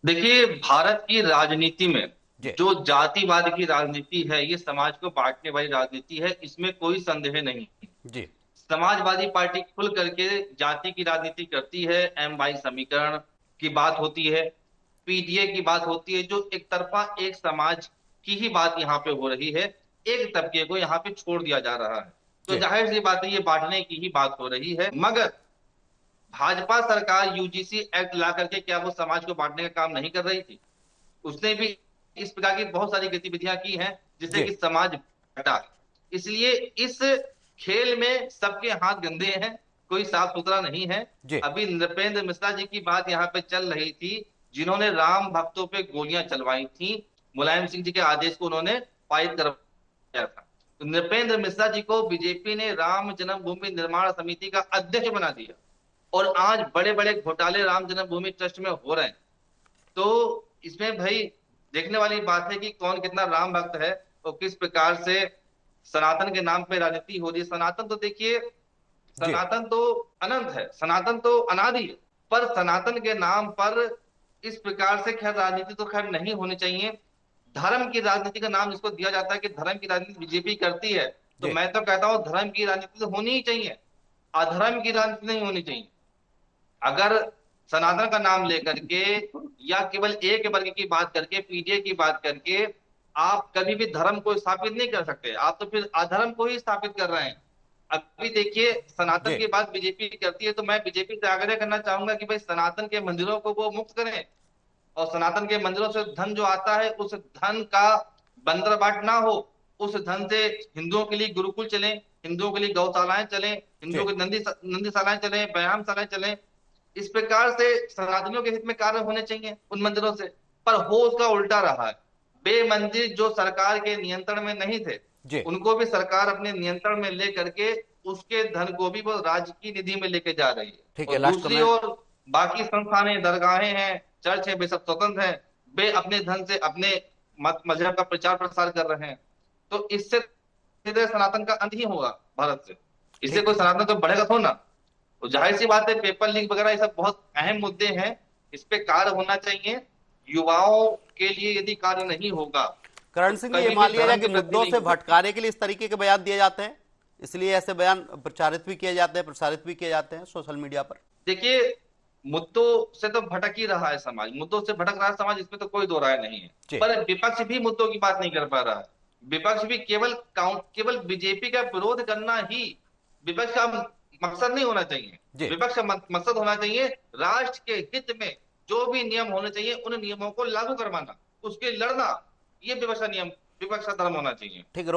देखिए, भारत की राजनीति में जी। जो जातिवाद की राजनीति है, ये समाज को बांटने वाली राजनीति है, इसमें कोई संदेह नहीं। जी। समाजवादी पार्टी खुल करके जाति की राजनीति करती है। एम वाई समीकरण की बात होती है, पीडीए की बात होती है, जो एक तरफा एक समाज की ही बात यहाँ पे हो रही है। एक तबके को यहाँ पे छोड़ दिया जा रहा है। तो जी। जाहिर सी बात है, ये बांटने की ही बात हो रही है। मगर भाजपा सरकार यूजीसी एक्ट ला करके क्या वो समाज को बांटने का काम नहीं कर रही थी? उसने भी इस प्रकार की बहुत सारी गतिविधियां की हैं जिससे जी। कि समाज बटा। इसलिए इस खेल में सबके हाथ गंदे हैं, कोई साफ सुथरा नहीं है। जी। अभी नृपेंद्र मिश्रा जी की बात यहाँ पे चल रही थी, जिन्होंने राम भक्तों पे गोलियां चलवाई थी। मुलायम सिंह जी के आदेश को उन्होंने पारित करवाया था। तो नृपेंद्र मिश्रा जी को बीजेपी ने राम जन्मभूमि निर्माण समिति का अध्यक्ष बना दिया, और आज बड़े बड़े घोटाले राम जन्मभूमि ट्रस्ट में हो रहे हैं। तो इसमें भाई देखने वाली बात है कि कौन कितना राम भक्त है और किस प्रकार से सनातन के नाम पे राजनीति हो रही है। सनातन तो देखिए, जी। सनातन तो अनंत है, सनातन तो अनादि है। पर सनातन के नाम पर इस प्रकार से खैर राजनीति तो खैर नहीं होनी चाहिए। धर्म की राजनीति का नाम जिसको दिया जाता है कि धर्म की राजनीति बीजेपी करती है, तो जी। मैं तो कहता हूं धर्म की राजनीति तो होनी ही चाहिए, अधर्म की राजनीति नहीं होनी चाहिए। अगर सनातन का नाम लेकर के या केवल एक वर्ग की बात करके, पीडीए की बात करके आप कभी भी धर्म को स्थापित नहीं कर सकते। आप तो फिर अधर्म को ही स्थापित कर रहे हैं। अभी देखिए, सनातन जी। की बात बीजेपी करती है, तो मैं बीजेपी से आग्रह करना चाहूंगा कि भाई सनातन के मंदिरों को वो मुक्त करें, और सनातन के मंदिरों से धन जो आता है उस धन का बंदरबाट ना हो। उस धन से हिंदुओं के लिए गुरुकुल चले, हिंदुओं के लिए गौशालाएं चले, जी। हिंदुओं की नंदीशालाएं चले, व्यायामशालाएं चले। इस प्रकार से सनातनियों के हित में कार्य होने चाहिए उन मंदिरों से। पर हो उसका उल्टा रहा है। बे मंदिर जो सरकार के नियंत्रण में नहीं थे, जी। उनको भी सरकार अपने नियंत्रण में लेकर के उसके धन को भी वो राज्य की निधि में लेके जा रही है। ठीक है, और लास्ट दूसरी में। ओर बाकी संस्थानें, दरगाहें हैं, चर्च है, वे सब स्वतंत्र हैं। वे अपने धन से अपने मत मजहब का प्रचार प्रसार कर रहे हैं। तो इससे सीधे सनातन का अंत ही होगा भारत से। इससे ठीक कोई है। सनातन तो बढ़ेगा थोड़ा ना। तो जाहिर सी बात है, पेपर लीक वगैरह ये सब बहुत अहम मुद्दे हैं, इस पे कार्य होना चाहिए। युवाओं के लिए यदि कार्य नहीं होगा तो करण सिंह जी, ये कभी भी मान लिया जाए धर्म कि की वृद्धि मुद्दों नहीं से हो सकती। भटकाने के लिए इस तरीके के बयान दिए जाते हैं, इसलिए ऐसे बयान प्रचारित भी किए जाते हैं, प्रसारित भी किए जाते हैं सोशल मीडिया पर। देखिए, मुद्दों से तो भटक ही रहा है समाज, मुद्दों से भटक रहा है समाज, इसमें तो कोई दो राय नहीं है। जी। पर विपक्ष भी मुद्दों की बात नहीं कर पा रहा है। विपक्ष भी केवल बीजेपी का विरोध करना ही विपक्ष का मकसद नहीं होना चाहिए। जी। विपक्ष का मकसद होना चाहिए राष्ट्र के हित में जो भी नियम होने चाहिए उन नियमों को लागू करवाना, उसके लड़ना। ये विपक्ष का नियम, विपक्ष का धर्म होना चाहिए। ठीक है।